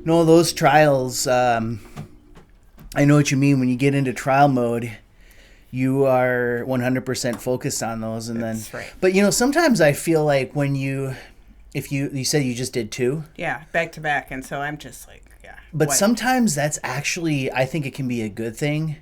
No, those trials, I know what you mean. When you get into trial mode, you are 100% focused on those. And then, That's right. but sometimes I feel like if you said you just did two, Yeah, back to back. And so I'm just like, yeah. but what? sometimes that's actually, I think it can be a good thing.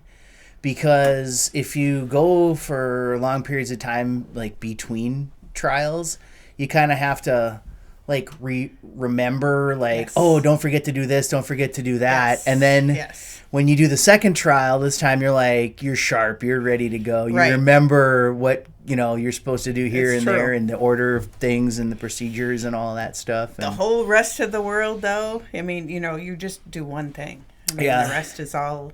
Because if you go for long periods of time, like between trials, you kind of have to like remember, like, Yes. oh, don't forget to do this, don't forget to do that. Yes. And then Yes. when you do the second trial, this time you're like, you're sharp, you're ready to go. You Right. remember what, you're supposed to do here It's and there true. and the order of things and the procedures and all that stuff. The And whole rest of the world, though, I mean, you just do one thing. I mean, Yeah. the rest is all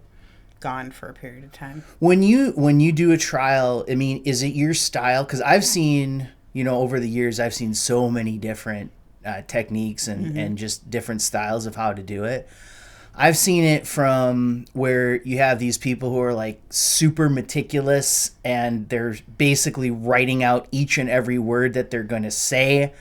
gone for a period of time. When you do a trial, I mean, is it your style? Because I've seen, over the years, I've seen so many different techniques and just different styles of how to do it. I've seen it from where you have these people who are like super meticulous and they're basically writing out each and every word that they're going to say,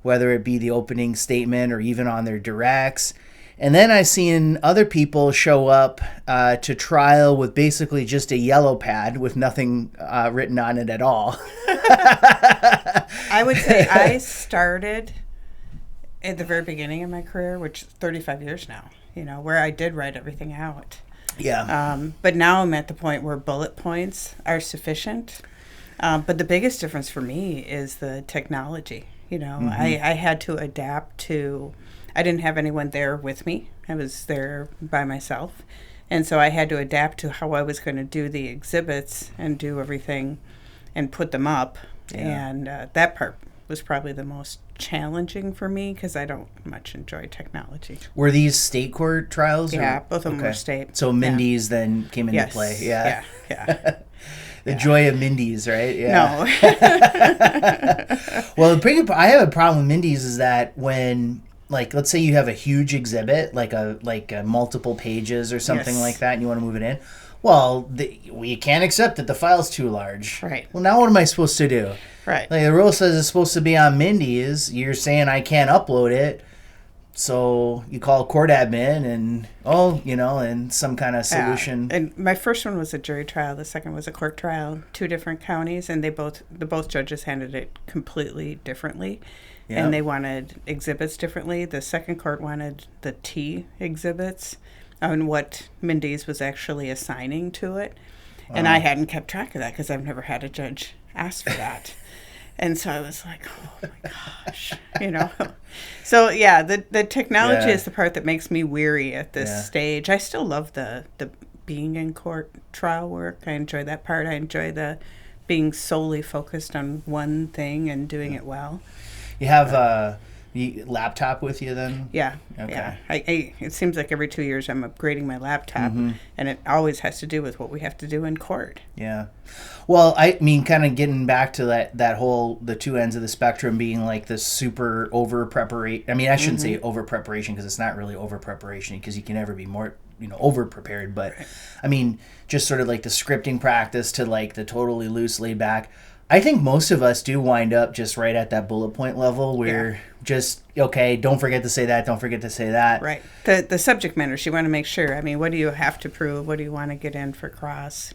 whether it be the opening statement or even on their directs. And then I've seen other people show up to trial with basically just a yellow pad with nothing written on it at all. I would say I started at the very beginning of my career, which is 35 years now, where I did write everything out. Yeah. But now I'm at the point where bullet points are sufficient. But the biggest difference for me is the technology. I had to adapt to, I didn't have anyone there with me. I was there by myself. And so I had to adapt to how I was going to do the exhibits and do everything and put them up. Yeah. And that part was probably the most challenging for me because I don't much enjoy technology. Were these state court trials? Yeah, both of them were Okay. state. So Mindy's then came into Yes. play. Yeah. Yeah. The joy of Mindy's, right? Yeah. No. Well, I have a problem with Mindy's is that when, like, let's say you have a huge exhibit, like a multiple pages or something Yes. like that, and you want to move it in. Well, you can't accept that the file's too large. Right. Well, now what am I supposed to do? Right. Like the rule says it's supposed to be on Mindy's. You're saying I can't upload it. So you call court admin and and some kind of solution. And my first one was a jury trial. The second was a court trial. 2 different counties, and the both judges handled it completely differently. Yep. And they wanted exhibits differently. The second court wanted the T exhibits on what Mindy's was actually assigning to it. And I hadn't kept track of that because I've never had a judge ask for that. And so I was like, oh my gosh, So yeah, the technology Yeah. is the part that makes me weary at this Yeah. stage. I still love the being in court trial work. I enjoy that part. I enjoy the being solely focused on one thing and doing it well. You have a laptop with you then? Yeah. Okay. Yeah. It seems like every 2 years I'm upgrading my laptop, and it always has to do with what we have to do in court. Yeah. Well, I mean, kind of getting back to that whole, the two ends of the spectrum being like the super over preparation. I mean, I shouldn't say over preparation because it's not really over preparation because you can never be more, over prepared. But I mean, just sort of like the scripting practice to like the totally loose, laid back. I think most of us do wind up just right at that bullet point level where just, okay, don't forget to say that, don't forget to say that. Right. The subject matters. You want to make sure. I mean, what do you have to prove? What do you want to get in for cross?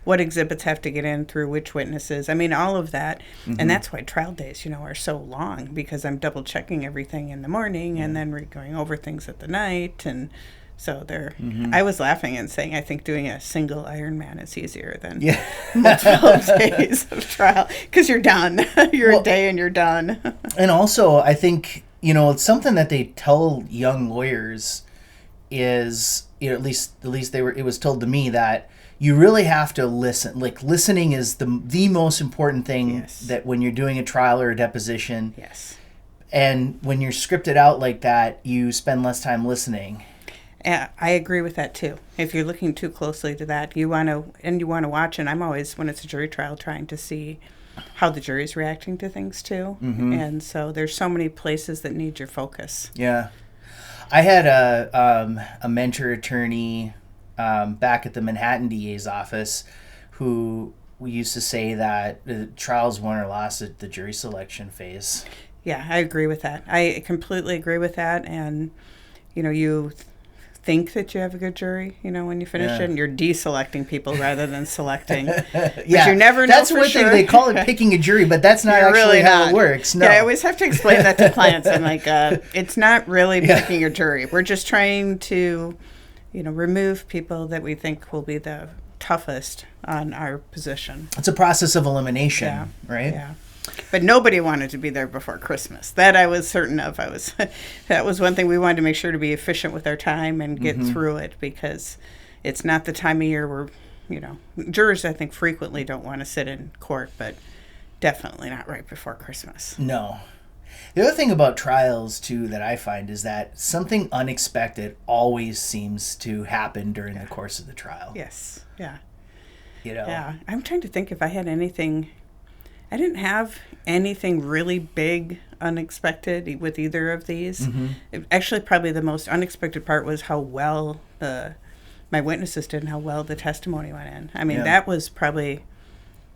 What exhibits have to get in through which witnesses? I mean, all of that. And that's why trial days, are so long because I'm double checking everything in the morning and then we're going over things at the night. And so I was laughing and saying, I think doing a single Ironman is easier than multiple days of trial because you're done. You're a day and you're done. And also, I think, it's something that they tell young lawyers is, at least it was told to me that you really have to listen. Like, listening is the most important thing that when you're doing a trial or a deposition. Yes. And when you're scripted out like that, you spend less time listening. Yeah, I agree with that too. If you're looking too closely to that, you want to watch. And I'm always, when it's a jury trial, trying to see how the jury's reacting to things too. And so there's so many places that need your focus. Yeah, I had a mentor attorney back at the Manhattan DA's office who used to say that the trial's won or lost at the jury selection phase. Yeah, I agree with that. I completely agree with that. And you think that you have a good jury, when you finish it, and you're deselecting people rather than selecting. But you never know. That's for one sure. thing. They call it picking a jury, but that's not You're actually really how not. it works. No. Yeah, I always have to explain that to clients. I'm like, it's not really picking a jury. We're just trying to, remove people that we think will be the toughest on our position. It's a process of elimination, right? Yeah. But nobody wanted to be there before Christmas. That I was certain of. That was one thing we wanted to make sure to be efficient with our time and get through it, because it's not the time of year where, jurors I think frequently don't want to sit in court, but definitely not right before Christmas. No. The other thing about trials too that I find is that something unexpected always seems to happen during the course of the trial. Yes. Yeah. Yeah. I'm trying to think if I had anything. I didn't have anything really big unexpected with either of these. Actually, probably the most unexpected part was how well my witnesses did and how well the testimony went in. I mean, that was probably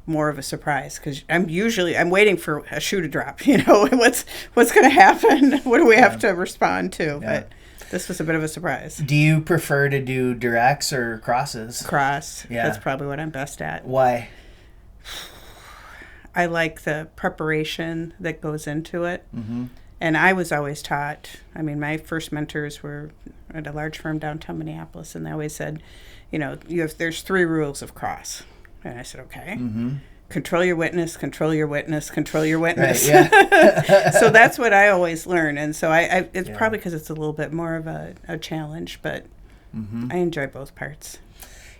more of a surprise, because I'm waiting for a shoe to drop. What's going to happen? What do we have to respond to? But this was a bit of a surprise. Do you prefer to do directs or crosses? Cross. Yeah. That's probably what I'm best at. Why? I like the preparation that goes into it. And I was always taught, my first mentors were at a large firm downtown Minneapolis, and they always said, there's 3 rules of cross. And I said, okay. Control your witness, control your witness, control your witness. Right, yeah. So that's what I always learn. And so it's probably because it's a little bit more of a challenge, but I enjoy both parts.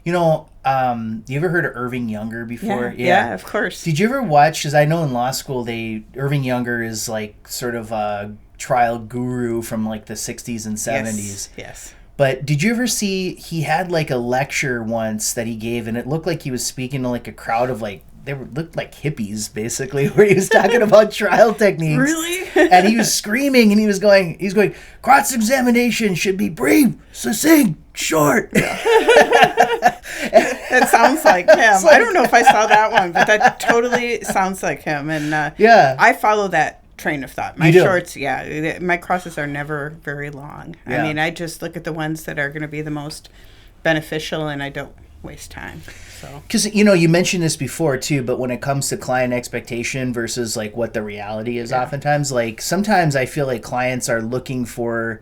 You ever heard of Irving Younger before? Yeah, of course. Did you ever watch, because I know in law school, Irving Younger is like sort of a trial guru from like the 60s and 70s. Yes. But did you ever see, he had like a lecture once that he gave, and it looked like he was speaking to like a crowd of like, looked like hippies basically, where he was talking about trial techniques. Really? And he was screaming, and he was going, cross-examination should be brief, succinct, short. That sounds like him. I don't know if I saw that one, but that totally sounds like him. And I follow that train of thought. My shorts, my crosses are never very long. Yeah. I just look at the ones that are going to be the most beneficial, and I don't waste time. Because, you mentioned this before, too, but when it comes to client expectation versus, like, what the reality is oftentimes, like, sometimes I feel like clients are looking for,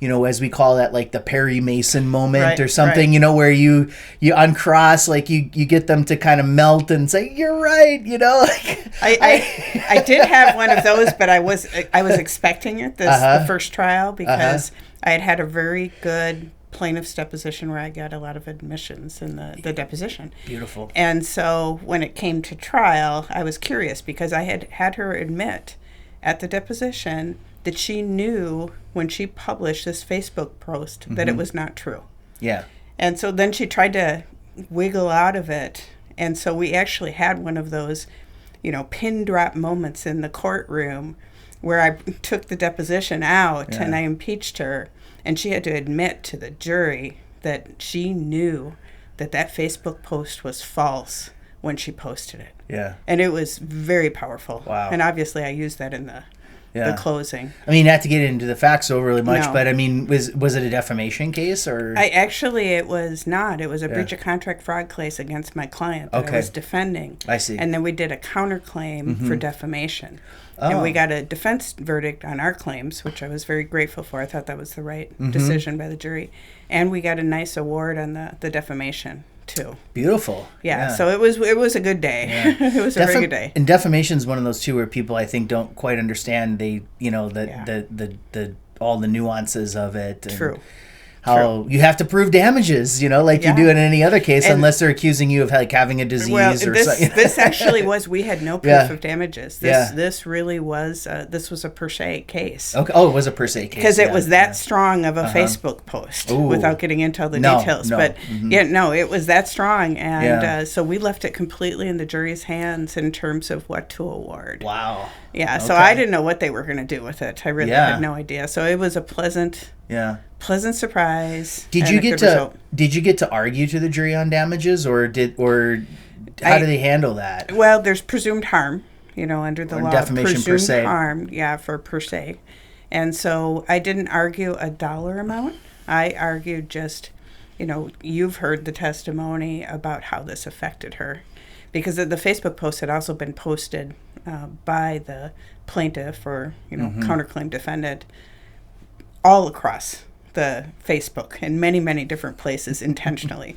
as we call that, like, the Perry Mason moment or something, where you uncross, like, you get them to kind of melt and say, you're right, Like, I did have one of those, but I was expecting it, the first trial, because I had a very good plaintiff's deposition where I got a lot of admissions in the deposition. Beautiful. And so when it came to trial, I was curious, because I had her admit at the deposition that she knew when she published this Facebook post that it was not true. Yeah. And so then she tried to wiggle out of it. And so we actually had one of those, pin drop moments in the courtroom where I took the deposition out and I impeached her. And she had to admit to the jury that she knew that Facebook post was false when she posted it. Yeah. And it was very powerful. Wow. And obviously I used that in the closing. Not to get into the facts overly much, No. but was it a defamation case or? It was not. It was a breach of contract fraud case against my client that I was defending. I see. And then we did a counterclaim for defamation. And we got a defense verdict on our claims, which I was very grateful for. I thought that was the right decision by the jury. And we got a nice award on the defamation, too. Beautiful. Yeah. So it was a good day. Yeah. It was a very good day. And defamation is one of those, too, where people, I think, don't quite understand the all the nuances of it. And True. How you have to prove damages, like you do in any other case, unless they're accusing you of like having a disease or something. This actually we had no proof of damages. This really was, this was a per se case. Okay. Oh, it was a per se case. Because it was that strong of a Facebook post, without getting into all the details. But it was that strong. And so we left it completely in the jury's hands in terms of what to award. Wow. Yeah, so I didn't know what they were going to do with it. I really had no idea. So it was a pleasant surprise. Did you get to argue to the jury on damages, or how do they handle that? Well, there's presumed harm, under the law. Defamation presumed per se. Harm, for per se. And so I didn't argue a dollar amount. I argued just, you've heard the testimony about how this affected her. Because the Facebook post had also been posted by the plaintiff or, counterclaim defendant all across the Facebook in many, many different places intentionally.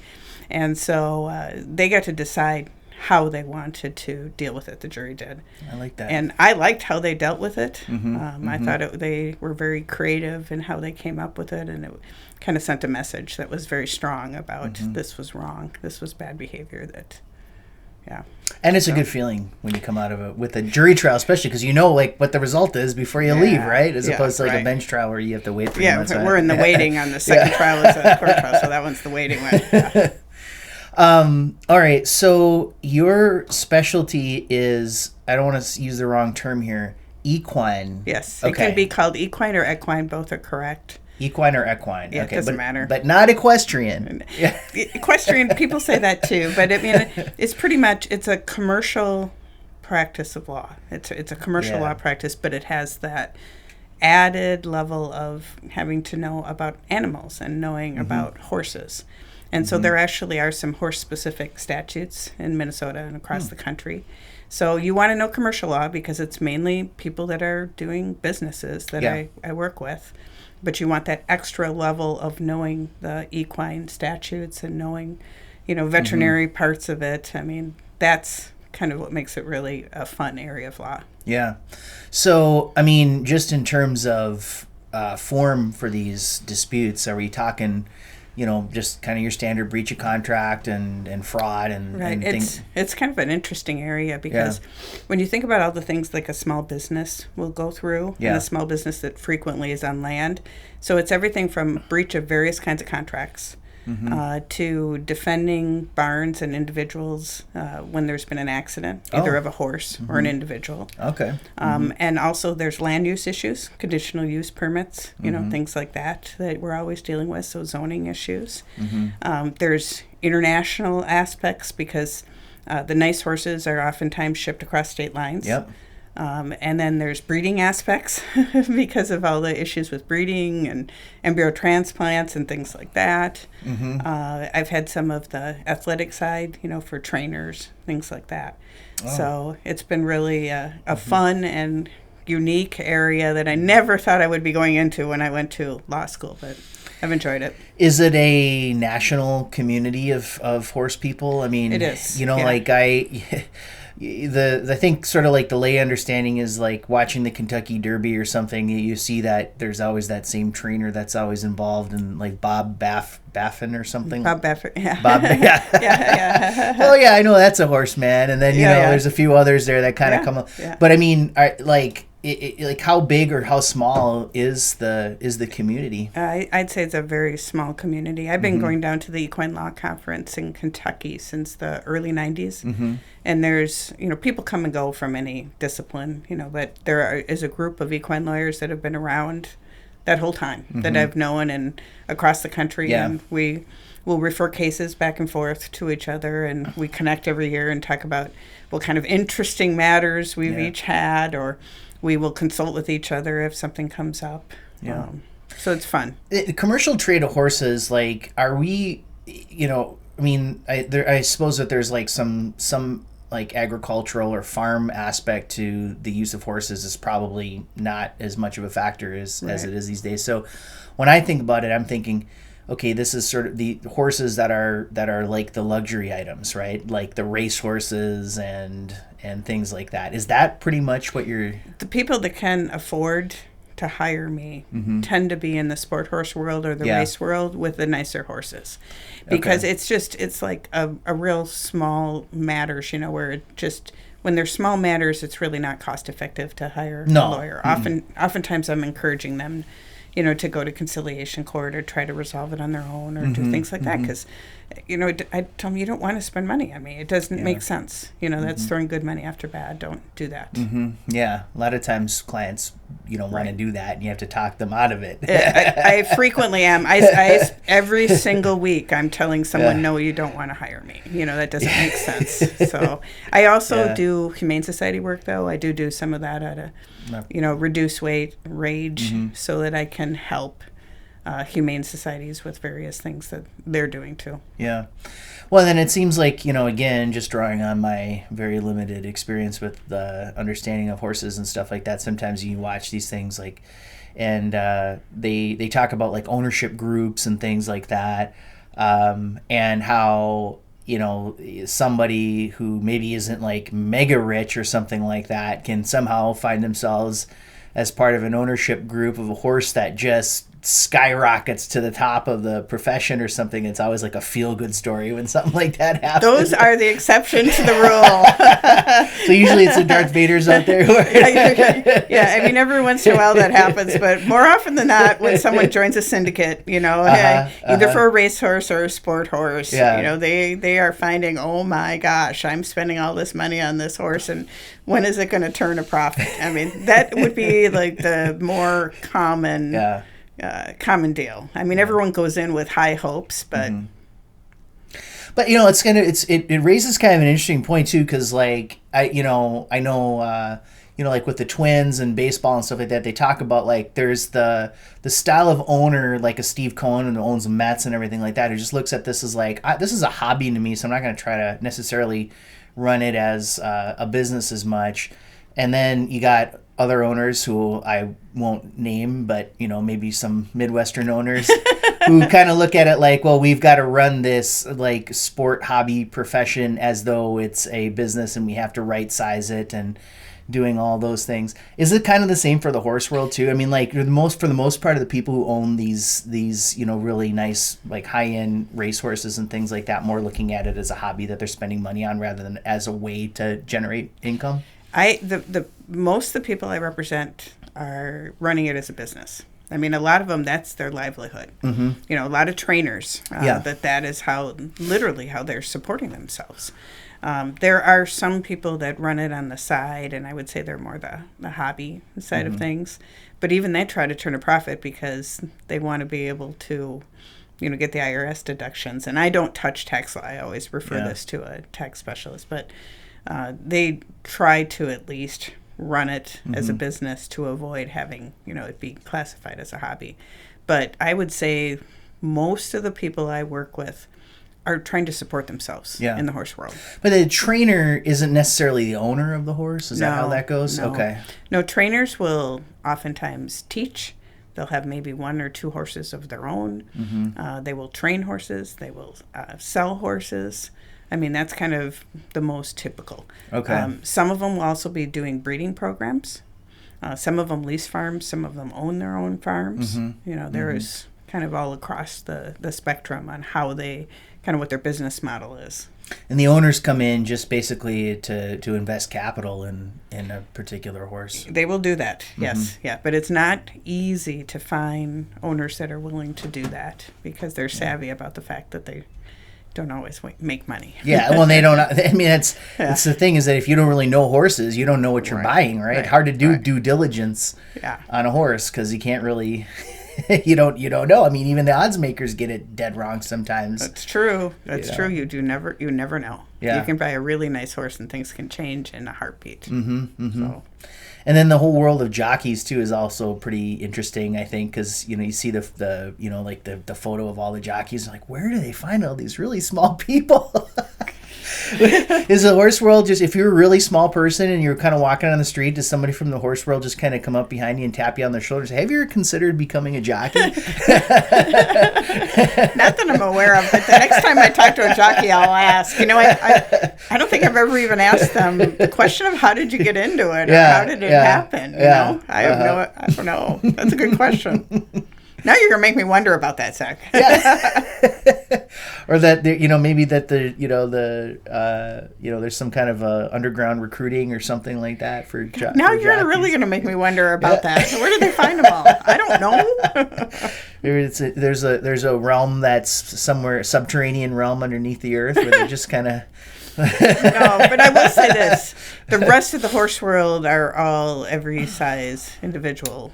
And so they got to decide how they wanted to deal with it. The jury did. I like that. And I liked how they dealt with it. I thought they were very creative in how they came up with it, and it kind of sent a message that was very strong about this was wrong, this was bad behavior. And it's a good feeling when you come out of it with a jury trial, especially because what the result is before you leave, right? As opposed to a bench trial where you have to wait 3 months. Yeah, we're in the waiting on the second trial is a court trial, so that one's the waiting one. Yeah. All right, so your specialty is, I don't want to use the wrong term here, equine. Yes, it can be called equine or equine, both are correct. Equine or equine. Yeah, okay, it doesn't matter. But not equestrian. Equestrian, people say that too, but I mean, it's pretty much, it's a commercial practice of law. It's a commercial law practice, but it has that added level of having to know about animals and knowing about horses. And so there actually are some horse-specific statutes in Minnesota and across the country. So you want to know commercial law because it's mainly people that are doing businesses that I work with. But you want that extra level of knowing the equine statutes and knowing, veterinary parts of it. I mean, that's kind of what makes it really a fun area of law. Yeah. So, I mean, just in terms of form for these disputes, are we talking just kind of your standard breach of contract and fraud and things? It's kind of an interesting area because when you think about all the things like a small business will go through, and a small business that frequently is on land, so it's everything from breach of various kinds of contracts to defending barns and individuals when there's been an accident, either of a horse or an individual. Okay. And also there's land use issues, conditional use permits, things like that we're always dealing with, so zoning issues. There's international aspects because the nice horses are oftentimes shipped across state lines. Yep. And then there's breeding aspects because of all the issues with breeding and embryo transplants and things like that. I've had some of the athletic side, for trainers, things like that. So it's been really a fun and unique area that I never thought I would be going into when I went to law school, but I've enjoyed it. Is it a national community of horse people? I mean, it is. I think sort of like the lay understanding is like watching the Kentucky Derby or something. You see that there's always that same trainer that's always involved in like Bob Baffin or something. Bob Baffin, yeah. Bob, yeah. Well, yeah, I know that's a horseman, and then there's a few others there that kind of come up. Yeah. But I mean, like how big or how small is the community? I'd say it's a very small community. I've been going down to the Equine Law Conference in Kentucky since the early 90s. And there's, people come and go from any discipline, but there is a group of equine lawyers that have been around that whole time that I've known and across the country. Yeah. And we will refer cases back and forth to each other, and we connect every year and talk about what kind of interesting matters we've each had, or we will consult with each other if something comes up. Yeah. So it's fun. Commercial trade of horses, like, are we, I suppose that there's like some like agricultural or farm aspect to the use of horses is probably not as much of a factor as it is these days. So when I think about it, I'm thinking, okay, this is sort of the horses that are like the luxury items, right? Like the race horses and things like that. Is that pretty much what you're... The people that can afford to hire me tend to be in the sport horse world or the race world with the nicer horses. Because it's like a real small matters, where it just... When they're small matters, it's really not cost effective to hire a lawyer. Oftentimes I'm encouraging them to go to conciliation court or try to resolve it on their own or do things like that, because I tell them, you don't want to spend money on me. It doesn't make sense. That's throwing good money after bad. Don't do that. Yeah. A lot of times clients, want to do that, and you have to talk them out of it. I frequently am. I every single week I'm telling someone, no, you don't want to hire me. That doesn't make sense. So I also do Humane Society work, though. I do some of that at a, reduce weight, rage, so that I can help humane societies with various things that they're doing too. Yeah. Well, then it seems like, again, just drawing on my very limited experience with the understanding of horses and stuff like that, sometimes you watch these things and they talk about like ownership groups and things like that, and how, somebody who maybe isn't like mega rich or something like that can somehow find themselves as part of an ownership group of a horse that just skyrockets to the top of the profession or something. It's always like a feel-good story when something like that happens. Those are the exception to the rule. So usually it's the Darth Vaders out there who are... Yeah, every once in a while that happens, but more often than not, when someone joins a syndicate, either for a racehorse or a sport horse, they are finding, oh my gosh, I'm spending all this money on this horse, and when is it going to turn a profit? That would be like the more common... common deal. Everyone goes in with high hopes, but it raises kind of an interesting point too, because like I know like with the Twins and baseball and stuff like that, they talk about like there's the style of owner like a Steve Cohen who owns the Mets and everything like that, who just looks at this as like this is a hobby to me, so I'm not going to try to necessarily run it as a business as much. And then you got other owners who I won't name, but maybe some Midwestern owners who kind of look at it like, well, we've got to run this like sport hobby profession as though it's a business, and we have to right size it and doing all those things. Is it kind of the same for the horse world too? Like for the most part of the people who own these really nice like high end race horses and things like that, more looking at it as a hobby that they're spending money on rather than as a way to generate income? Most of the people I represent are running it as a business. A lot of them, that's their livelihood. A lot of trainers, that is literally how they're supporting themselves. There are some people that run it on the side, and I would say they're more the hobby side of things. But even they try to turn a profit because they want to be able to, get the IRS deductions. And I don't touch tax law. I always refer this to a tax specialist. But they try to at least run it as a business to avoid having, it be classified as a hobby. But I would say most of the people I work with are trying to support themselves in the horse world. But the trainer isn't necessarily the owner of the horse? Is that how that goes? No. Okay. No, trainers will oftentimes teach. They'll have maybe one or two horses of their own. They will train horses. They will sell horses. That's kind of the most typical. Okay. Some of them will also be doing breeding programs. Some of them lease farms. Some of them own their own farms. There is kind of all across the spectrum on how they, kind of what their business model is. And the owners come in just basically to invest capital in a particular horse. They will do that, yes. Yeah, but it's not easy to find owners that are willing to do that because they're savvy about the fact that they don't always make money. Yeah, well, they don't. That's the thing is that if you don't really know horses, you don't know what you're buying, right? Hard to do due diligence on a horse because you can't really. you don't know. Even the odds makers get it dead wrong sometimes. That's true. That's true. You never know. Yeah. You can buy a really nice horse and things can change in a heartbeat. So. And then the whole world of jockeys too is also pretty interesting, I think, because you see the photo of all the jockeys, like where do they find all these really small people? Is the horse world just, if you're a really small person and you're kind of walking on the street, does somebody from the horse world just kind of come up behind you and tap you on the shoulder and say, have you ever considered becoming a jockey? Not that I'm aware of, but the next time I talk to a jockey, I'll ask. I don't think I've ever even asked them the question of how did you get into it or how did it happen? I don't know. That's a good question. Now you're gonna make me wonder about that, Zach. Yeah. Or that maybe that there's some kind of underground recruiting or something like that for now you're really gonna make me wonder about that. Where did they find them all? I don't know. Maybe there's a realm that's somewhere, a subterranean realm underneath the earth where they're just kind of. No, but I will say this: the rest of the horse world are all every size individual.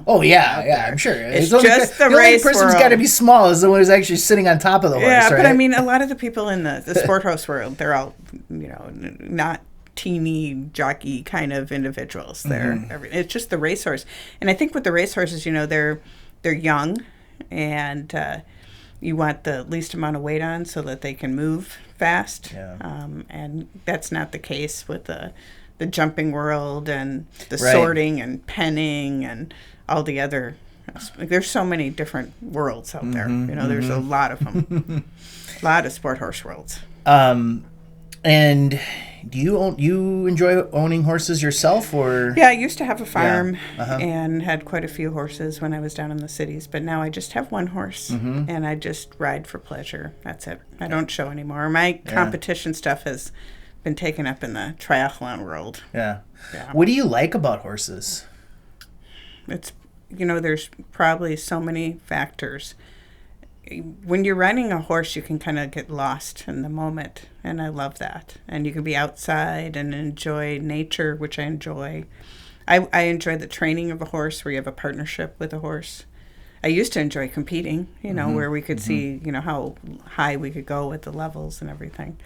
Oh yeah, I'm sure. It's just the race only person's got to be small is the one who's actually sitting on top of the horse. Yeah, right? But I mean, a lot of the people in the sport horse world, they're all not teeny jockey kind of individuals. It's just the racehorse, and I think with the racehorses, they're young, and you want the least amount of weight on so that they can move fast. Yeah. And that's not the case with the jumping world and the Right. sorting and penning and all the other. There's so many different worlds out there. There's a lot of them. A lot of sport horse worlds. And do you enjoy owning horses yourself, or? Yeah, I used to have a farm Uh-huh. and had quite a few horses when I was down in the cities, but now I just have one horse and I just ride for pleasure. That's it. I don't show anymore. My competition stuff has been taken up in the triathlon world. Yeah. Yeah. What do you like about horses? It's there's probably so many factors. When you're riding a horse, you can kind of get lost in the moment, and I love that. And you can be outside and enjoy nature, which I enjoy. I enjoy the training of a horse where you have a partnership with a horse. I used to enjoy competing, where we could see, how high we could go with the levels and everything.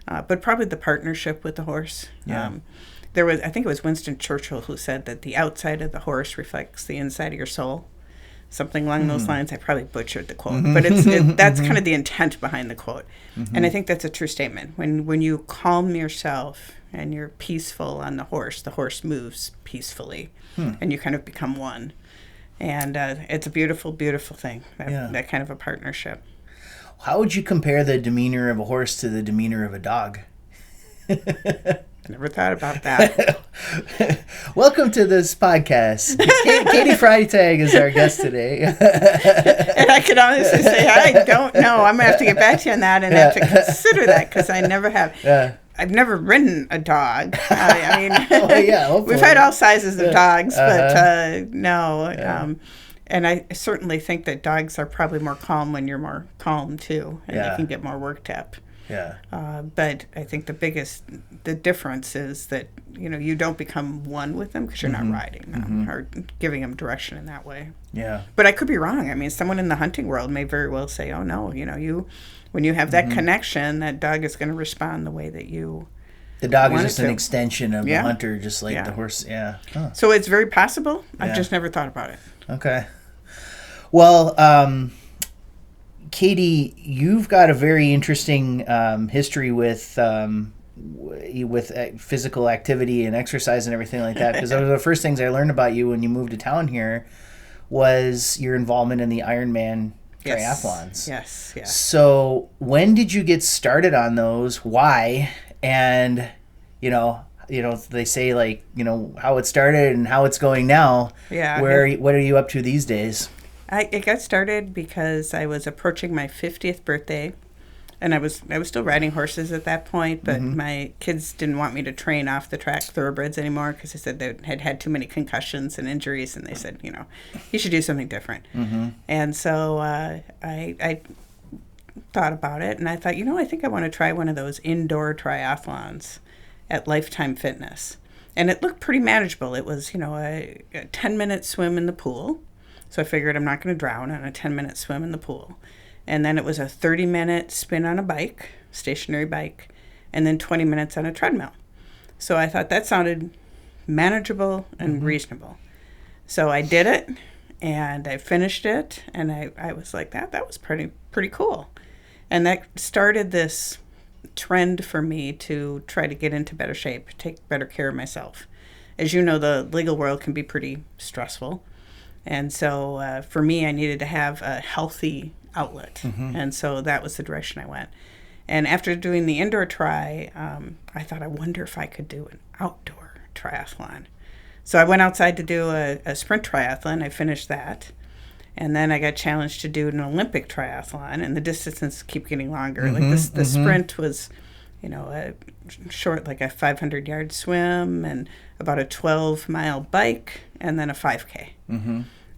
But probably the partnership with the horse. Yeah. I think it was Winston Churchill who said that the outside of the horse reflects the inside of your soul. Something along those lines. I probably butchered the quote, but that's kind of the intent behind the quote. And I think that's a true statement. When you calm yourself and you're peaceful on the horse moves peacefully, and you kind of become one. And it's a beautiful, beautiful thing, that kind of a partnership. How would you compare the demeanor of a horse to the demeanor of a dog? Never thought about that. Welcome to this podcast. Katy Freitag is our guest today. And I can honestly say, I don't know. I'm going to have to get back to you on that and have to consider that because I never have. Yeah. I've never ridden a dog. I mean, hopefully. we've had all sizes of dogs, but no. Yeah. And I certainly think that dogs are probably more calm when you're more calm, too, and they can get more worked up. Yeah. But I think the difference is that, you don't become one with them because you're not riding them or giving them direction in that way. Yeah. But I could be wrong. I mean, someone in the hunting world may very well say, oh, no, when you have that connection, that dog is going to respond the way that you The dog is want just it an to. extension of the Yeah. hunter, just like Yeah. the horse. Yeah. Huh. So it's very possible. Yeah. I've just never thought about it. Okay. Well, Katy, you've got a very interesting history with physical activity and exercise and everything like that. Because one of the first things I learned about you when you moved to town here was your involvement in the Ironman Triathlons. Yes. So when did you get started on those? Why? And they say how it started and how it's going now. Yeah. What are you up to these days? It got started because I was approaching my 50th birthday, and I was still riding horses at that point, but my kids didn't want me to train off the track thoroughbreds anymore because they said they had too many concussions and injuries, and they said, you should do something different. And so I thought about it, and I thought, I think I want to try one of those indoor triathlons at Lifetime Fitness. And it looked pretty manageable. It was, a 10-minute swim in the pool. So I figured I'm not going to drown on a 10-minute swim in the pool. And then it was a 30-minute spin on a bike, stationary bike, and then 20 minutes on a treadmill. So I thought that sounded manageable and reasonable. So I did it, and I finished it, and I was like, that was pretty cool. And that started this trend for me to try to get into better shape, take better care of myself. As you know, the legal world can be pretty stressful. And so for me, I needed to have a healthy outlet. And so that was the direction I went. And after doing the indoor tri, I thought, I wonder if I could do an outdoor triathlon. So I went outside to do a sprint triathlon. I finished that. And then I got challenged to do an Olympic triathlon, and the distances keep getting longer. Like the sprint was, a short, like a 500-yard swim and about a 12-mile bike and then a 5K.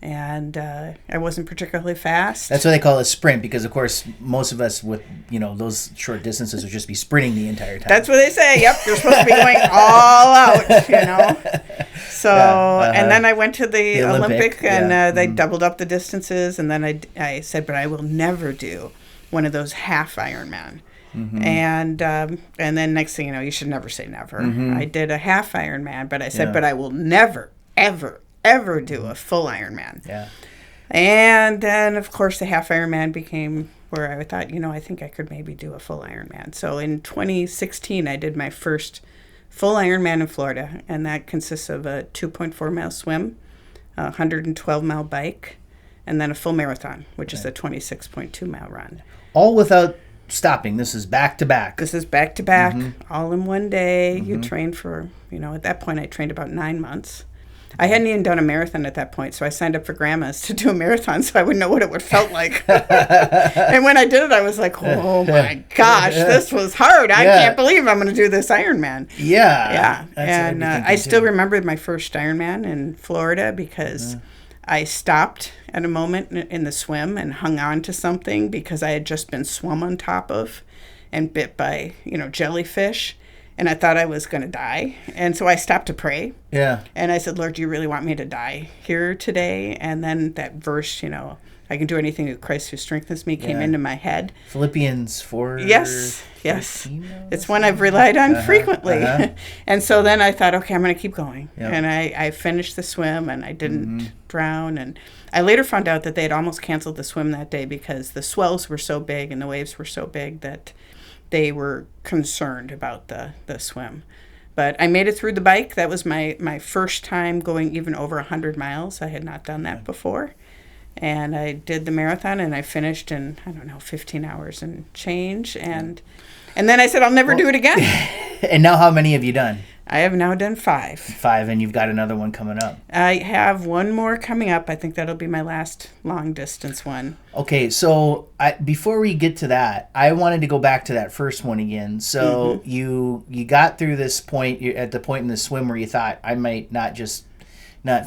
And I wasn't particularly fast. That's what they call a sprint, because of course most of us with those short distances would just be sprinting the entire time. That's what they say. Yep, you're supposed to be going all out. So and then I went to the Olympic and they doubled up the distances, and then I said, but I will never do one of those half Ironman. And then next thing you know, you should never say never. I did a half Ironman, but I said, but I will never, ever do a full Ironman. Yeah. And then, of course, the half Ironman became where I thought, I think I could maybe do a full Ironman. So in 2016, I did my first full Ironman in Florida, and that consists of a 2.4-mile swim, a 112-mile bike, and then a full marathon, which is a 26.2-mile run. All without stopping. This is back to back. This is back to back, all in one day. You train for, at that point, I trained about 9 months. I hadn't even done a marathon at that point, so I signed up for grandma's to do a marathon so I would know what it would felt like. And when I did it, I was like, oh my gosh, this was hard. I can't believe I'm going to do this Ironman. Yeah. And I still remember my first Ironman in Florida because I stopped at a moment in the swim and hung on to something because I had just been swum on top of and bit by, jellyfish. And I thought I was going to die. And so I stopped to pray. Yeah. And I said, Lord, do you really want me to die here today? And then that verse, I can do anything through Christ who strengthens me, came into my head. Philippians 4. Yes. It's one I've relied on frequently. And so then I thought, okay, I'm going to keep going. Yep. And I finished the swim, and I didn't drown. And I later found out that they had almost canceled the swim that day because the swells were so big and the waves were so big that they were concerned about the swim. But I made it through the bike. That was my first time going even over 100 miles. I had not done that before. And I did the marathon, and I finished in, 15 hours and change. And then I said, I'll never do it again. And now how many have you done? I have now done 5. 5, and you've got another one coming up. I have one more coming up. I think that'll be my last long-distance one. Okay, so before we get to that, I wanted to go back to that first one again. So you got through this point, you're at the point in the swim where you thought, I might not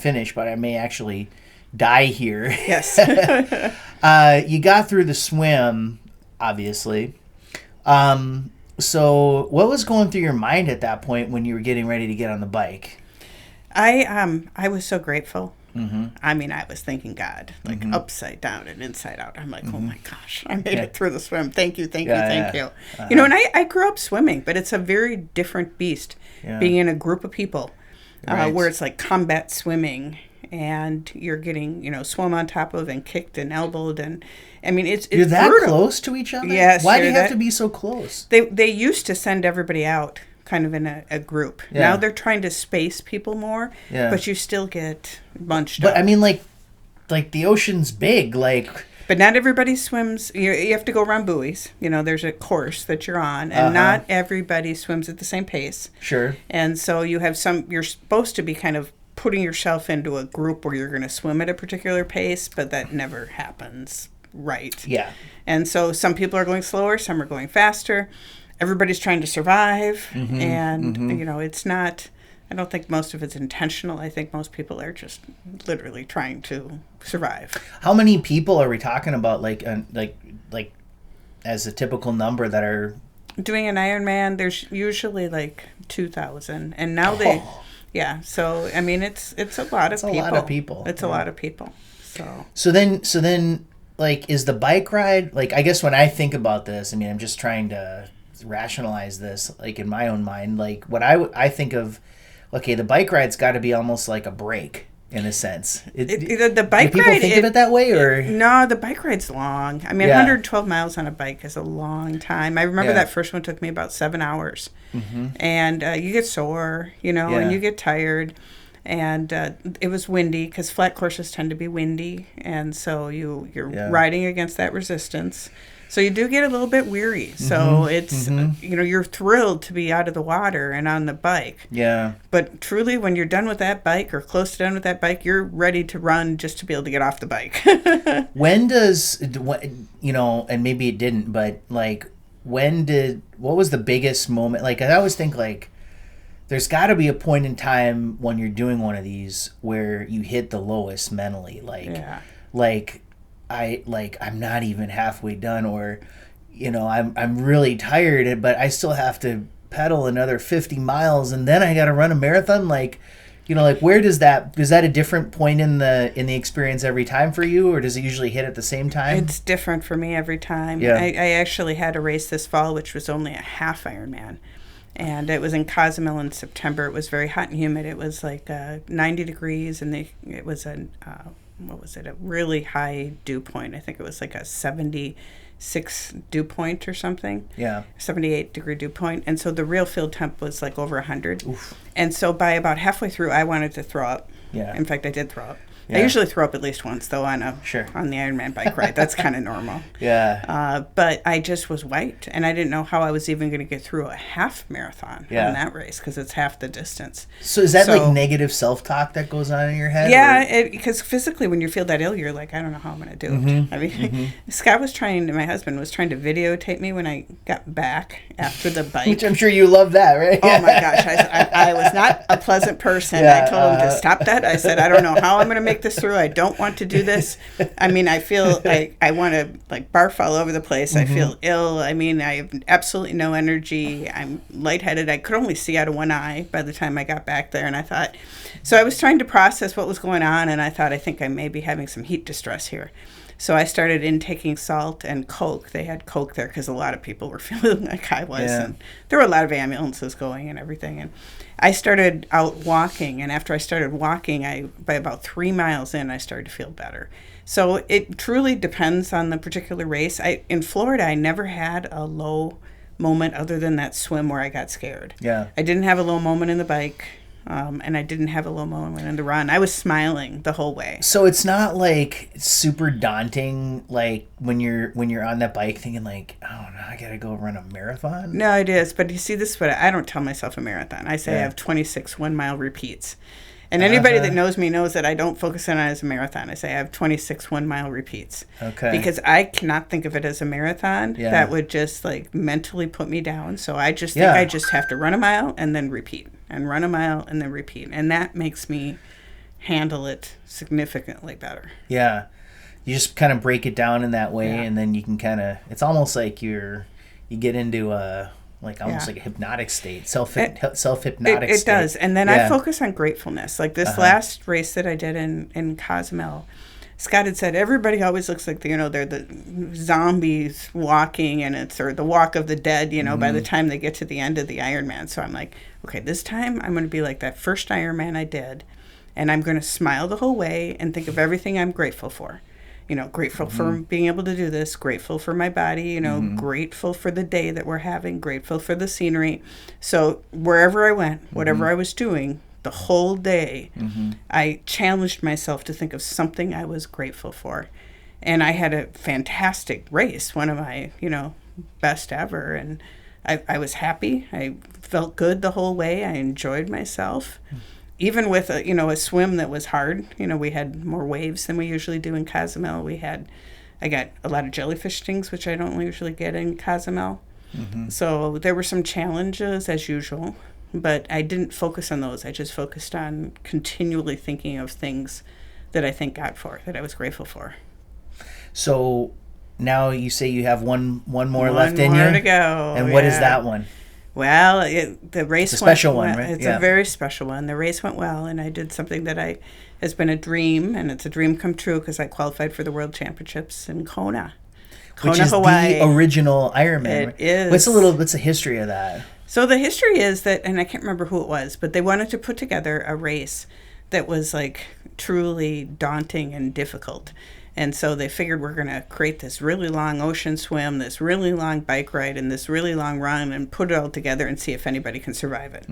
finish, but I may actually die here. Yes. You got through the swim, obviously. So what was going through your mind at that point when you were getting ready to get on the bike? I was so grateful. I mean, I was thanking God, like upside down and inside out. I'm like, oh my gosh, I made it through the swim. Thank you. And I grew up swimming, but it's a very different beast being in a group of people where it's like combat swimming. And you're getting, swum on top of and kicked and elbowed. And, I mean, it's You're that brutal. Close to each other? Yes. Why do you have to be so close? They used to send everybody out kind of in a group. Yeah. Now they're trying to space people more, but you still get bunched up. But, I mean, like the ocean's big, But not everybody swims. You have to go around buoys. There's a course that you're on, and not everybody swims at the same pace. Sure. And so you have you're supposed to be kind of putting yourself into a group where you're going to swim at a particular pace, but that never happens right. Yeah. And so some people are going slower, some are going faster. Everybody's trying to survive, and it's not. I don't think most of it's intentional. I think most people are just literally trying to survive. How many people are we talking about? Like as a typical number that are doing an Ironman? There's usually like 2,000, and now they. Yeah, so I mean, it's a lot of people. It's a lot of people. It's a lot of people. So then, like, is the bike ride, like, I guess when I think about this, I mean, I'm just trying to rationalize this, like, in my own mind, like, what I think of, okay, the bike ride's got to be almost like a break, in a sense. The bike do people ride, think of it that way, or? No, the bike ride's long. I mean, 112 miles on a bike is a long time. I remember that first one took me about 7 hours. And you get sore, and you get tired. And it was windy because flat courses tend to be windy. And so you're riding against that resistance. So you do get a little bit weary. So it's, you're thrilled to be out of the water and on the bike. Yeah. But truly, when you're done with that bike or close to done with that bike, you're ready to run just to be able to get off the bike. When does, and maybe it didn't, but like, what was the biggest moment? Like, I always think like, there's got to be a point in time when you're doing one of these where you hit the lowest mentally. I'm not even halfway done, or, I'm really tired, but I still have to pedal another 50 miles and then I got to run a marathon. Where is that a different point in the experience every time for you, or does it usually hit at the same time? It's different for me every time. Yeah. I actually had a race this fall, which was only a half Ironman. And it was in Cozumel in September. It was very hot and humid. It was like 90 degrees, and it was a really high dew point. I think it was like a 76 dew point or something. Yeah. 78 degree dew point. And so the real field temp was like over 100. Oof. And so by about halfway through, I wanted to throw up. Yeah. In fact, I did throw up. Yeah. I usually throw up at least once, though, on the Ironman bike ride. That's kind of normal. Yeah. But I just was wiped, and I didn't know how I was even going to get through a half marathon on that race, because it's half the distance. So is that like negative self-talk that goes on in your head? Yeah, because physically when you feel that ill, you're like, I don't know how I'm going to do it. I mean, Scott my husband was trying to videotape me when I got back after the bike. Which I'm sure you love that, right? Oh my gosh, I was not a pleasant person. Yeah, I told him to stop that. I said, I don't know how I'm going to make this through. I don't want to do this. I mean, I feel like I want to like barf all over the place. I feel ill. I mean, I have absolutely no energy. I'm lightheaded. I could only see out of one eye by the time I got back there. And I thought, so I was trying to process what was going on. And I thought, I think I may be having some heat distress here. So I started intaking salt and Coke. They had Coke there because a lot of people were feeling like I was. Yeah. And there were a lot of ambulances going and everything. And I started out walking. And after I started walking, by about 3 miles in, I started to feel better. So it truly depends on the particular race. In Florida, I never had a low moment other than that swim where I got scared. Yeah. I didn't have a low moment in the bike. And I didn't have a low moment in the run. I was smiling the whole way. So it's not like super daunting, like when you're on that bike thinking like, oh no, I gotta go run a marathon. No, it is. But you see, this is what I don't tell myself a marathon. I say I have 26 1-mile repeats. And anybody that knows me knows that I don't focus on it as a marathon. I say I have 26 1-mile repeats. Okay. Because I cannot think of it as a marathon. Yeah. That would just like mentally put me down. So I just think I just have to run a mile and then repeat. And run a mile and then repeat. And that makes me handle it significantly better. Yeah. You just kind of break it down in that way, and then you can kind of, it's almost like you get into a, like almost like a hypnotic state, self-hypnotic it state. does. And then I focus on gratefulness. Like this last race that I did in Cozumel, Scott had said, everybody always looks like, they're the zombies walking, or the walk of the dead, by the time they get to the end of the Ironman. So I'm like, okay, this time I'm going to be like that first Ironman I did, and I'm going to smile the whole way and think of everything I'm grateful for. Grateful for being able to do this, grateful for my body, grateful for the day that we're having, grateful for the scenery. So wherever I went, whatever I was doing, the whole day, I challenged myself to think of something I was grateful for. And I had a fantastic race, one of my, best ever. And I was happy. I felt good the whole way. I enjoyed myself. Even with a swim that was hard. We had more waves than we usually do in Cozumel. I got a lot of jellyfish stings, which I don't usually get in Cozumel. So there were some challenges as usual. But I didn't focus on those. I just focused on continually thinking of things that I thank God for, that I was grateful for. So now you say you have one more left in you? One more to go. And what is that one? Well, the race it's a special one, right? It's a very special one. The race went well, and I did something that has been a dream, and it's a dream come true because I qualified for the World Championships in Kona. Which is Hawaii. The original Ironman. It is. What's the history of that? So the history is that, and I can't remember who it was, but they wanted to put together a race that was like truly daunting and difficult. And so they figured we're going to create this really long ocean swim, this really long bike ride, and this really long run, and put it all together and see if anybody can survive it.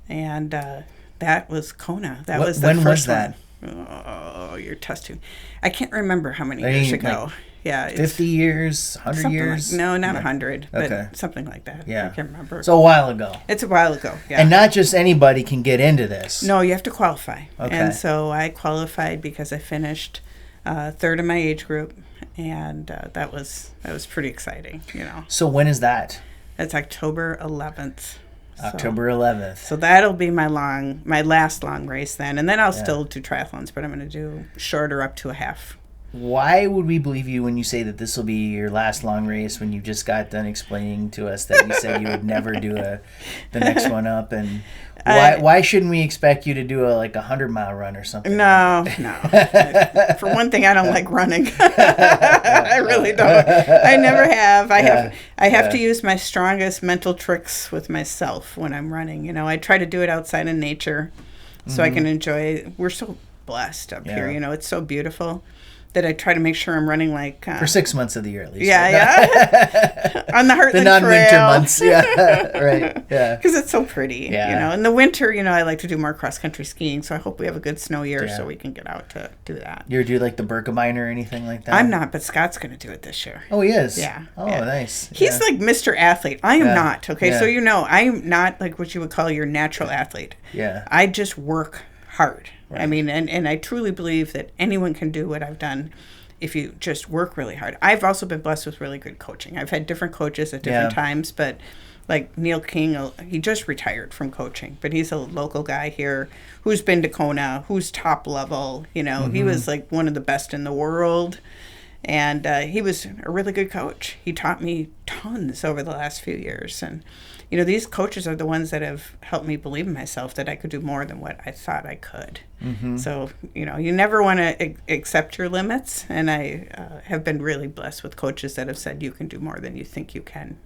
And that was Kona. Was the when first was that? one. Oh, you're testing. I can't remember how many years ago. Yeah. 50 years, 100 years? No, not 100, but Okay. something like that. Yeah. I can't remember. So a while ago. It's a while ago, yeah. And not just anybody can get into this. No, you have to qualify. Okay. And so I qualified because I finished third in my age group, and that was pretty exciting, you know. So when is that? That's October 11th. October 11th. So that'll be my last long race then. And then I'll still do triathlons, but I'm going to do shorter up to a half. Why would we believe you when you say that this will be your last long race when you just got done explaining to us that you said you would never do the next one up? And why shouldn't we expect you to do a 100-mile run or something? No. For one thing, I don't like running. I really don't. I never have. I have to use my strongest mental tricks with myself when I'm running. You know, I try to do it outside in nature so I can enjoy. We're so blessed up here. You know, it's so beautiful that I try to make sure I'm running for 6 months of the year at least. Yeah. On the Heartland the non-winter Trail. months. Yeah. Right. Yeah. Because it's so pretty. Yeah. You know, in the winter, you know, I like to do more cross-country skiing, so I hope we have a good snow year so we can get out to do that. You ever do the Birkebein or anything like that? I'm not, but Scott's going to do it this year. Oh, he is? Yeah. Oh, yeah. Nice. He's like Mr. Athlete. I am not, okay? Yeah. So you know, I'm not like what you would call your natural athlete. Yeah. I just work hard. Right. I mean, and I truly believe that anyone can do what I've done if you just work really hard. I've also been blessed with really good coaching. I've had different coaches at different times, but like Neil King, he just retired from coaching, but he's a local guy here who's been to Kona, who's top level. You know, he was like one of the best in the world, and he was a really good coach. He taught me tons over the last few years, and you know, these coaches are the ones that have helped me believe in myself that I could do more than what I thought I could. So, you know, you never want to accept your limits. And I have been really blessed with coaches that have said you can do more than you think you can.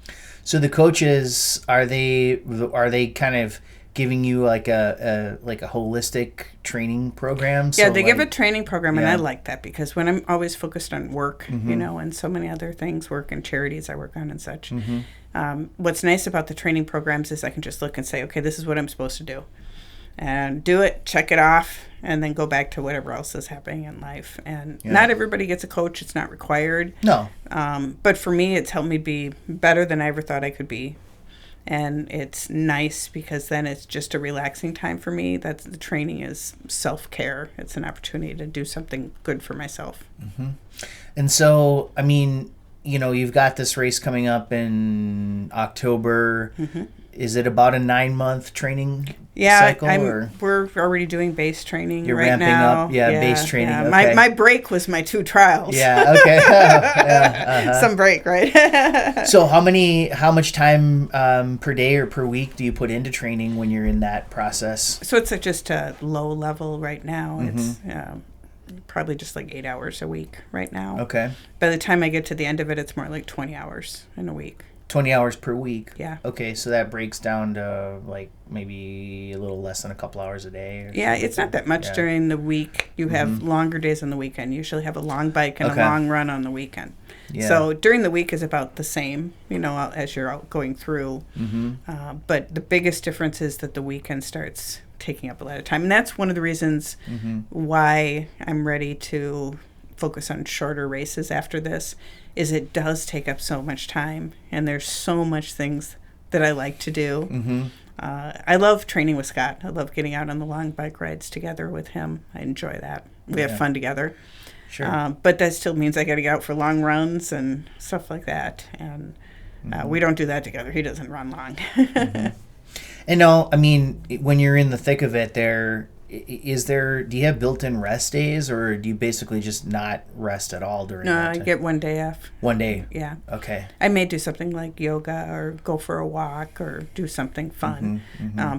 So the coaches, are they kind of giving you like a holistic training program? Yeah, they give a training program, and I like that because when I'm always focused on work, you know, and so many other things, work and charities I work on and such. What's nice about the training programs is I can just look and say, okay, this is what I'm supposed to do. And do it, check it off, and then go back to whatever else is happening in life. And not everybody gets a coach. It's not required. No. But for me, it's helped me be better than I ever thought I could be. And it's nice because then it's just a relaxing time for me. That's the training is self-care. It's an opportunity to do something good for myself. And so, I mean, you know, you've got this race coming up in October. Is it about a 9-month training cycle? We're already doing base training You're right ramping now. up, base training. Yeah. Okay. My break was my 2 trials. Yeah. Okay. Some break, right? So how much time per day or per week do you put into training when you're in that process? So it's just a low level right now. It's probably just like 8 hours a week right now. Okay. By the time I get to the end of it, it's more like 20 hours in a week. 20 hours per week. Yeah. Okay, so that breaks down to like maybe a little less than a couple hours a day. Yeah, it's not that much during the week. You have longer days on the weekend. You usually have a long bike and a long run on the weekend. Yeah. So during the week is about the same, you know, as you're out going through. But the biggest difference is that the weekend starts taking up a lot of time. And that's one of the reasons why I'm ready to focus on shorter races after this, is it does take up so much time, and there's so much things that I like to do. I love training with Scott. I love getting out on the long bike rides together with him. I enjoy that. We have fun together. Sure. But that still means I got to get out for long runs and stuff like that. And we don't do that together. He doesn't run long. And no, I mean, when you're in the thick of it, do you have built-in rest days, or do you basically just not rest at all during that time? No, I get 1 day off. 1 day? Yeah. Okay. I may do something like yoga or go for a walk or do something fun.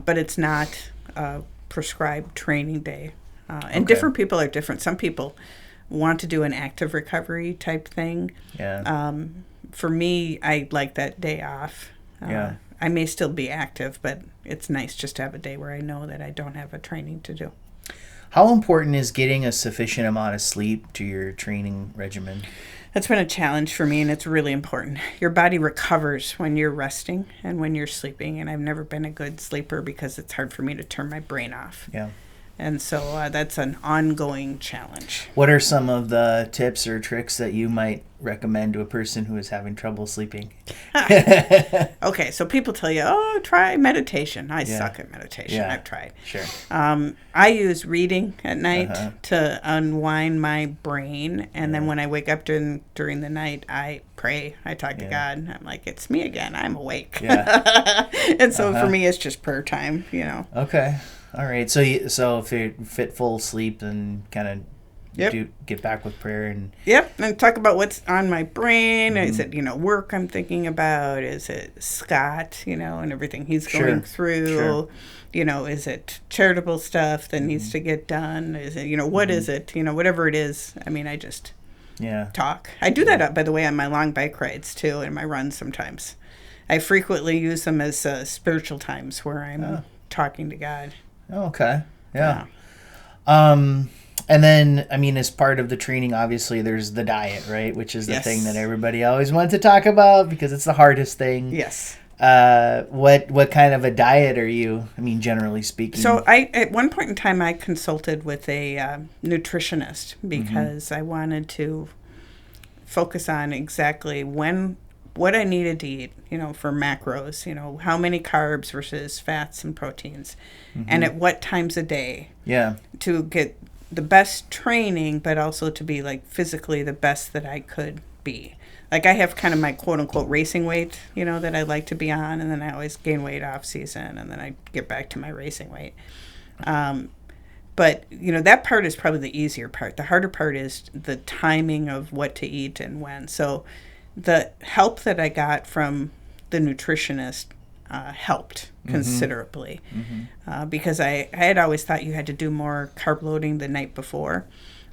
But it's not a prescribed training day. And different people are different. Some people want to do an active recovery type thing. Yeah. For me, I like that day off. I may still be active, but it's nice just to have a day where I know that I don't have a training to do. How important is getting a sufficient amount of sleep to your training regimen? That's been a challenge for me, and it's really important. Your body recovers when you're resting and when you're sleeping, and I've never been a good sleeper because it's hard for me to turn my brain off. Yeah. And so that's an ongoing challenge. What are some of the tips or tricks that you might recommend to a person who is having trouble sleeping? Okay, so people tell you, oh, try meditation. I suck at meditation. I've tried. Sure. I use reading at night to unwind my brain. And then when I wake up during the night, I pray. I talk to God. I'm like, it's me again. I'm awake. Yeah. And so for me, it's just prayer time, Okay. All right. So if you fit full sleep, then kind of get back with prayer and and talk about what's on my brain. Is it work I'm thinking about? Is it Scott and everything he's going through? Is it charitable stuff that needs to get done? Is it what is it? Whatever it is. I mean, I just talk. I do that by the way on my long bike rides too, and my runs sometimes. I frequently use them as spiritual times where I'm talking to God. Okay. Yeah. And then, I mean, as part of the training, obviously, there's the diet, right? Which is the thing that everybody always wants to talk about because it's the hardest thing. Yes. What kind of a diet are you, I mean, generally speaking? So at one point in time, I consulted with a nutritionist because I wanted to focus on exactly what I needed to eat, for macros, how many carbs versus fats and proteins, and at what times a day. Yeah. To get the best training, but also to be like physically the best that I could be. Like I have kind of my quote unquote racing weight, that I like to be on, and then I always gain weight off season, and then I get back to my racing weight. But, that part is probably the easier part. The harder part is the timing of what to eat and when. So the help that I got from the nutritionist helped considerably because I had always thought you had to do more carb loading the night before.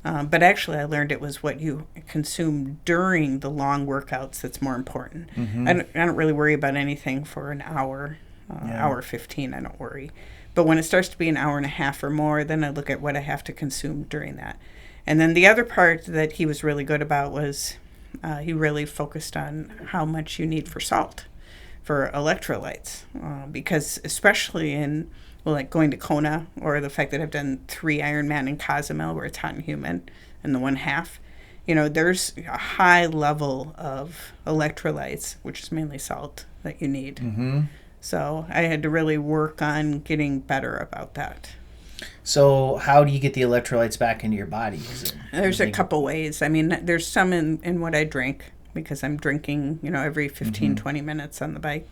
But actually, I learned it was what you consume during the long workouts that's more important. I don't really worry about anything for an hour, hour 15, I don't worry. But when it starts to be an hour and a half or more, then I look at what I have to consume during that. And then the other part that he was really good about was he really focused on how much you need for salt, for electrolytes, because especially in, like going to Kona, or the fact that I've done 3 Ironman in Cozumel where it's hot and humid, and the 1/2, there's a high level of electrolytes, which is mainly salt, that you need. So I had to really work on getting better about that. So how do you get the electrolytes back into your body? There's a couple ways. I mean, there's some in what I drink, because I'm drinking, every 15, 20 minutes on the bike.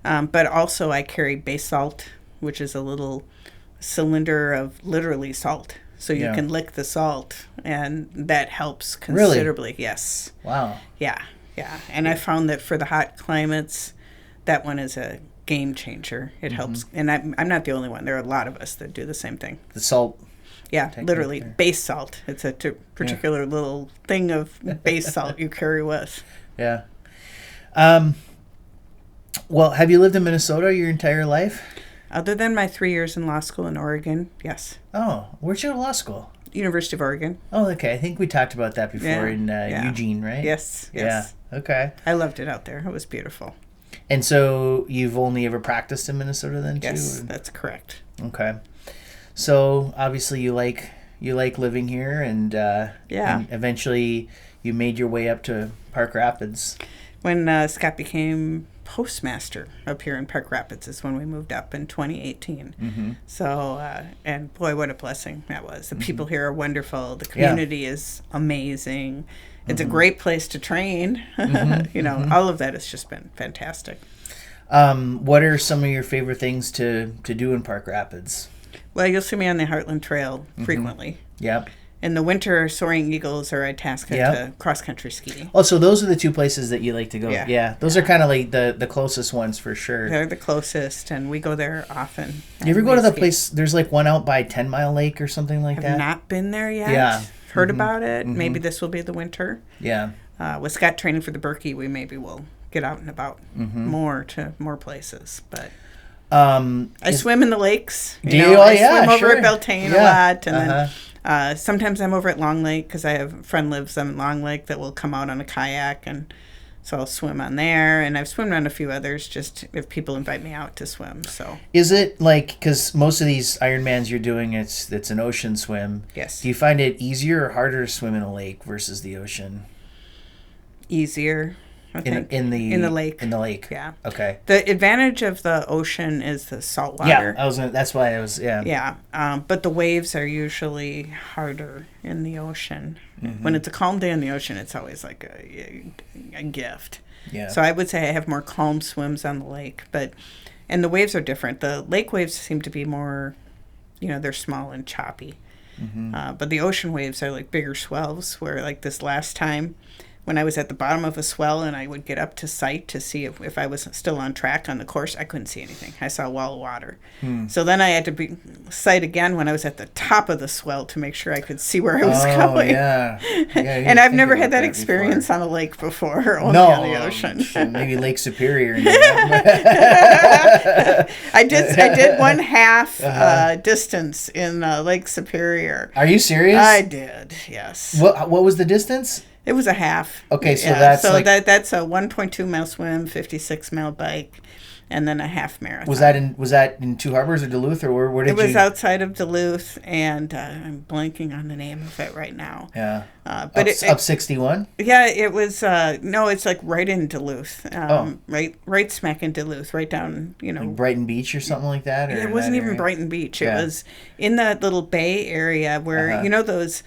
But also I carry base salt, which is a little cylinder of literally salt. So you can lick the salt, and that helps considerably. Really? Yes. Wow. Yeah. And I found that for the hot climates, that one is a game changer. It helps. And I'm not the only one. There are a lot of us that do the same thing. The salt. Yeah, literally base salt. It's a particular little thing of base salt you carry with. Yeah. Well, have you lived in Minnesota your entire life? Other than my 3 years in law school in Oregon, yes. Oh, where'd you go to law school? University of Oregon. Oh, okay. I think we talked about that before in Eugene, right? Yes. Yeah. Okay. I loved it out there. It was beautiful. And so you've only ever practiced in Minnesota then, too? Yes, that's correct. Okay. So obviously you like living here, and and eventually you made your way up to Park Rapids. When Scott became postmaster up here in Park Rapids is when we moved up in 2018. So, and boy, what a blessing that was. The people here are wonderful. The community is amazing. It's a great place to train. All of that has just been fantastic. What are some of your favorite things to do in Park Rapids? Well, you'll see me on the Heartland Trail frequently. Yep. In the winter, Soaring Eagles or Itasca to cross-country ski. Oh, so those are the 2 places that you like to go. Yeah. Those are kind of like the closest ones for sure. They're the closest, and we go there often. You ever go to the place, there's like one out by 10 Mile Lake or something like that? I've not been there yet. Yeah. Heard about it. Maybe this will be the winter. Yeah. With Scott training for the Berkey, we maybe will get out and about more places. But I swim in the lakes. I swim over at Beltane a lot, and then sometimes I'm over at Long Lake because I have a friend lives on Long Lake that will come out on a kayak, and So I'll swim on there, and I've swum on a few others just if people invite me out to swim. So is it like, because most of these Ironmans you're doing, it's an ocean swim. yes. Do you find it easier or harder to swim in a lake versus the ocean? Easier, I think. In the lake. In the lake. Yeah. Okay. The advantage of the ocean is the salt Yeah, water. that's why I was. Yeah. Yeah, but the waves are usually harder in the ocean. When it's a calm day in the ocean, it's always like a gift. Yeah. So I would say I have more calm swims on the lake, and the waves are different. The lake waves seem to be more, they're small and choppy. But the ocean waves are like bigger swells, where like this last time when I was at the bottom of a swell and I would get up to sight to see if I was still on track on the course, I couldn't see anything. I saw a wall of water. So then I had to sight again when I was at the top of the swell to make sure I could see where I was going. Yeah. And I've never had that experience on a lake before, only on the ocean. Maybe Lake Superior. I did one half distance in Lake Superior. Are you serious? I did, yes. What was the distance? It was a half. Okay, so that's that's a 1.2 mile swim, 56 mile bike, and then a half marathon. Was that in Two Harbors or Duluth, or where did you? It was outside of Duluth, and I'm blanking on the name of it right now. Yeah. But up 61. Yeah, it was. No, it's like right in Duluth. Right smack in Duluth, right down. Like Brighton Beach or something like that. Or it wasn't even Brighton Beach. It was in that little bay area where those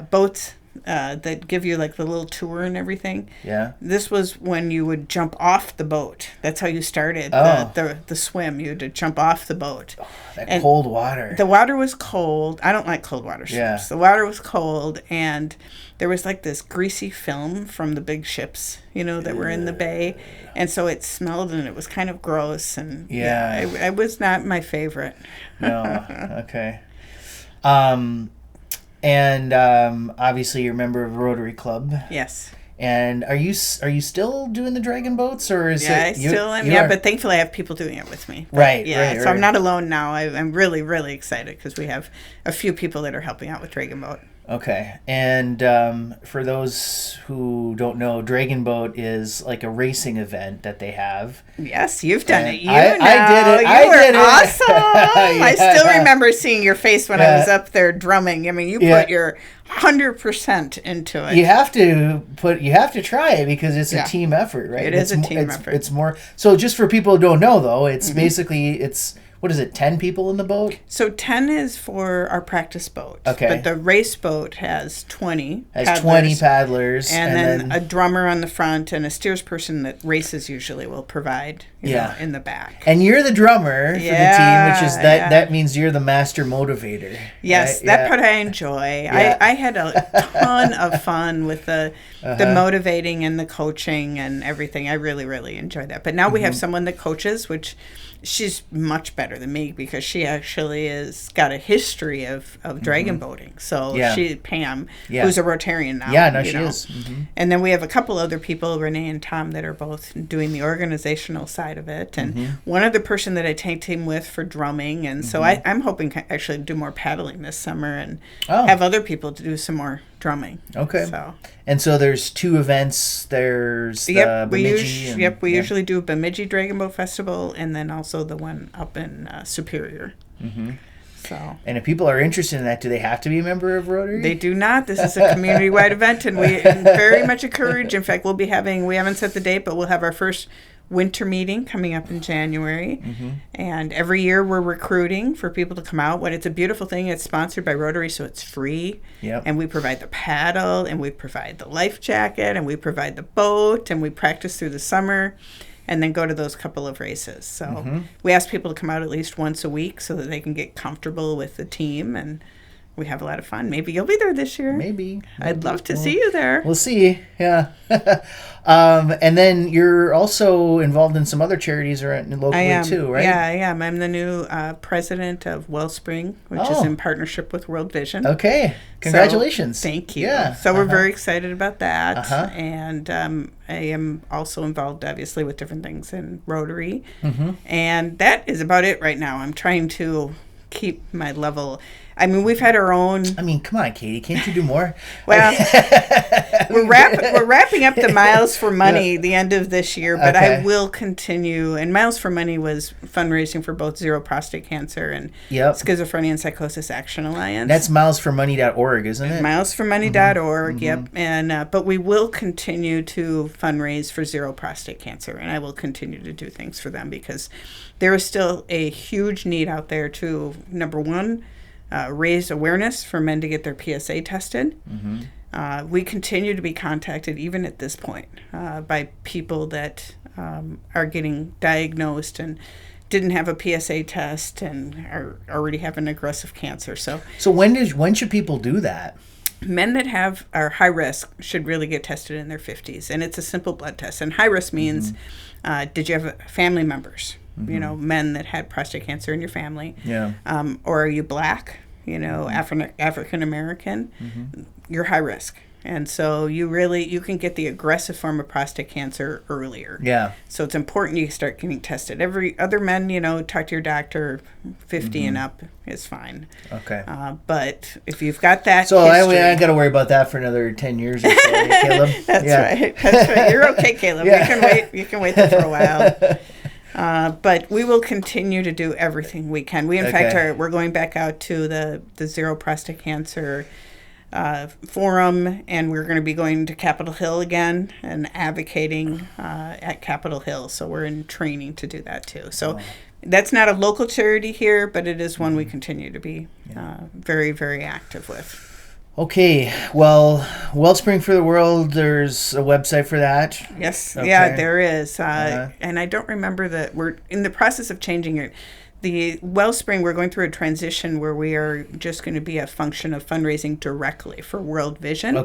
boats. That give you like the little tour and everything. Yeah. This was when you would jump off the boat. That's how you started the swim. You had to jump off the boat. Oh, that cold water. The water was cold. I don't like cold water swims. Yeah. The water was cold, and there was like this greasy film from the big ships, that were in the bay, and so it smelled and it was kind of gross. And it was not my favorite. No. Okay. And obviously you're a member of Rotary Club. Yes. And are you still doing the dragon boats, or is it? I still am. Yeah, but thankfully I have people doing it with me. Right. So I'm not alone now. I'm really, really excited because we have a few people that are helping out with Dragon Boat. Okay. And for those who don't know, Dragon Boat is like a racing event that they have. Yes, you've done it. I did it. You were awesome. I still remember seeing your face when I was up there drumming. I mean, you put your 100% into it. You have to try it because it's a team effort, right? It is a team effort. It's more. So just for people who don't know, though, it's basically what is it, 10 people in the boat? So 10 is for our practice boat. Okay. But the race boat has 20 paddlers. And then a drummer on the front and a steersperson that races usually will provide in the back. And you're the drummer for the team, which is that means you're the master motivator. Yes, right? That part I enjoy. Yeah. I had a ton of fun with the motivating and the coaching and everything. I really, really enjoy that. But now we have someone that coaches, which she's much better than me because she actually has got a history of dragon boating. So Pam, who's a Rotarian now. Yeah, no, she is. Mm-hmm. And then we have a couple other people, Renee and Tom, that are both doing the organizational side of it. And one other person that I tag team with for drumming. And so I'm hoping to actually do more paddling this summer and have other people to do some more drumming. Okay. So there's 2 events. There's the Bemidji. We usually do Bemidji Dragon Boat Festival and then also the one up in Superior. Mm-hmm. So. And if people are interested in that, do they have to be a member of Rotary? They do not. This is a community-wide event, and we very much encourage. In fact, we haven't set the date, but we'll have our first winter meeting coming up in January. And every year we're recruiting for people to come out. When it's a beautiful thing, it's sponsored by Rotary, so it's free. Yep. And we provide the paddle, and we provide the life jacket, and we provide the boat, and we practice through the summer. And then go to those couple of races. So we ask people to come out at least once a week so that they can get comfortable with the team, and we have a lot of fun. Maybe you'll be there this year. Maybe. I'd love to see you there. We'll see. Yeah. And then you're also involved in some other charities locally too, right? Yeah, I am. I'm the new president of Wellspring, which is in partnership with World Vision. Okay. Congratulations. So, thank you. Yeah. So we're very excited about that. And I am also involved, obviously, with different things in Rotary. And that is about it right now. I'm trying to keep my level. I mean, we've had our own. I mean, come on, Katie, can't you do more? Well, we're wrapping up the Miles for Money the end of this year, but I will continue. And Miles for Money was fundraising for both Zero Prostate Cancer and Schizophrenia and Psychosis Action Alliance. That's milesformoney.org, isn't it? Milesformoney.org, yep. And but we will continue to fundraise for Zero Prostate Cancer, and I will continue to do things for them because there is still a huge need out there to, number one, raise awareness for men to get their PSA tested. We continue to be contacted, even at this point, by people that are getting diagnosed and didn't have a PSA test and are already having aggressive cancer. So when should people do that? Men that are high risk should really get tested in their 50s, and it's a simple blood test. And high risk means, did you have family members? You know, men that had prostate cancer in your family. Yeah. Or are you black? You know, African American. You're high risk. And so you can get the aggressive form of prostate cancer earlier. Yeah. So it's important you start getting tested. Every other men, you know, talk to your doctor. 50 and up is fine. Okay. But if you've got that so history, I got to worry about that for another 10 years or so, right, Caleb? That's right. That's right. You're okay, Caleb. Yeah. You can wait there for a while. But we will continue to do everything we can. We, in fact, we're going back out to the Zero Prostate Cancer Forum, and we're going to be going to Capitol Hill again and advocating at Capitol Hill. So we're in training to do that, too. So that's not a local charity here, but it is one we continue to be very, very active with. Okay, well, Wellspring for the World, there's a website for that. Yes, yeah, there is. And I don't remember that we're in the process of changing it. The Wellspring, we're going through a transition where we are just going to be a function of fundraising directly for World Vision,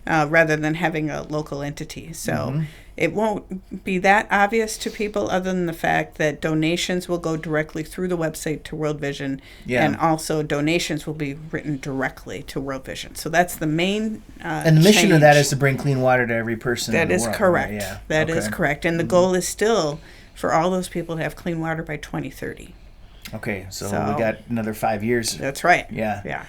rather than having a local entity. So it won't be that obvious to people other than the fact that donations will go directly through the website to World Vision, and also donations will be written directly to World Vision. So that's the main and the mission of that is to bring clean water to every person in the world. That is correct. Right? Yeah. That is correct. And the goal is still for all those people to have clean water by 2030. Okay, so we got another 5 years. That's right. Yeah.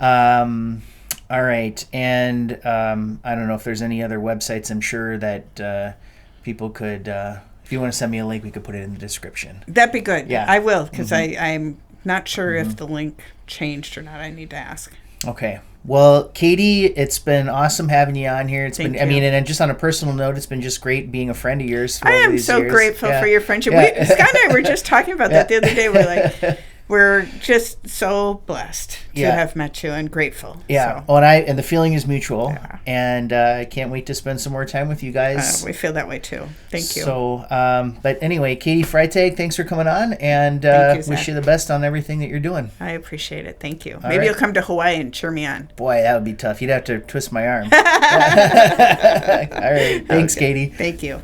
All right, and I don't know if there's any other websites. I'm sure that people could, if you want to send me a link, we could put it in the description. That'd be good. Yeah, I will, because I'm not sure if the link changed or not. I need to ask. Okay. Well, Katy, it's been awesome having you on here. Thank you. I mean, and just on a personal note, it's been just great being a friend of yours. I am so grateful for your friendship. Scott and I were just talking about that the other day. We're like, we're just so blessed to have met you and grateful. Yeah. So. Oh, and the feeling is mutual. Yeah. And I can't wait to spend some more time with you guys. We feel that way too. Thank you. So, but anyway, Katy Freitag, thanks for coming on, and wish you the best on everything that you're doing. I appreciate it. Thank you. Maybe you'll come to Hawaii and cheer me on. Boy, that would be tough. You'd have to twist my arm. All right. Thanks, Katy. Thank you.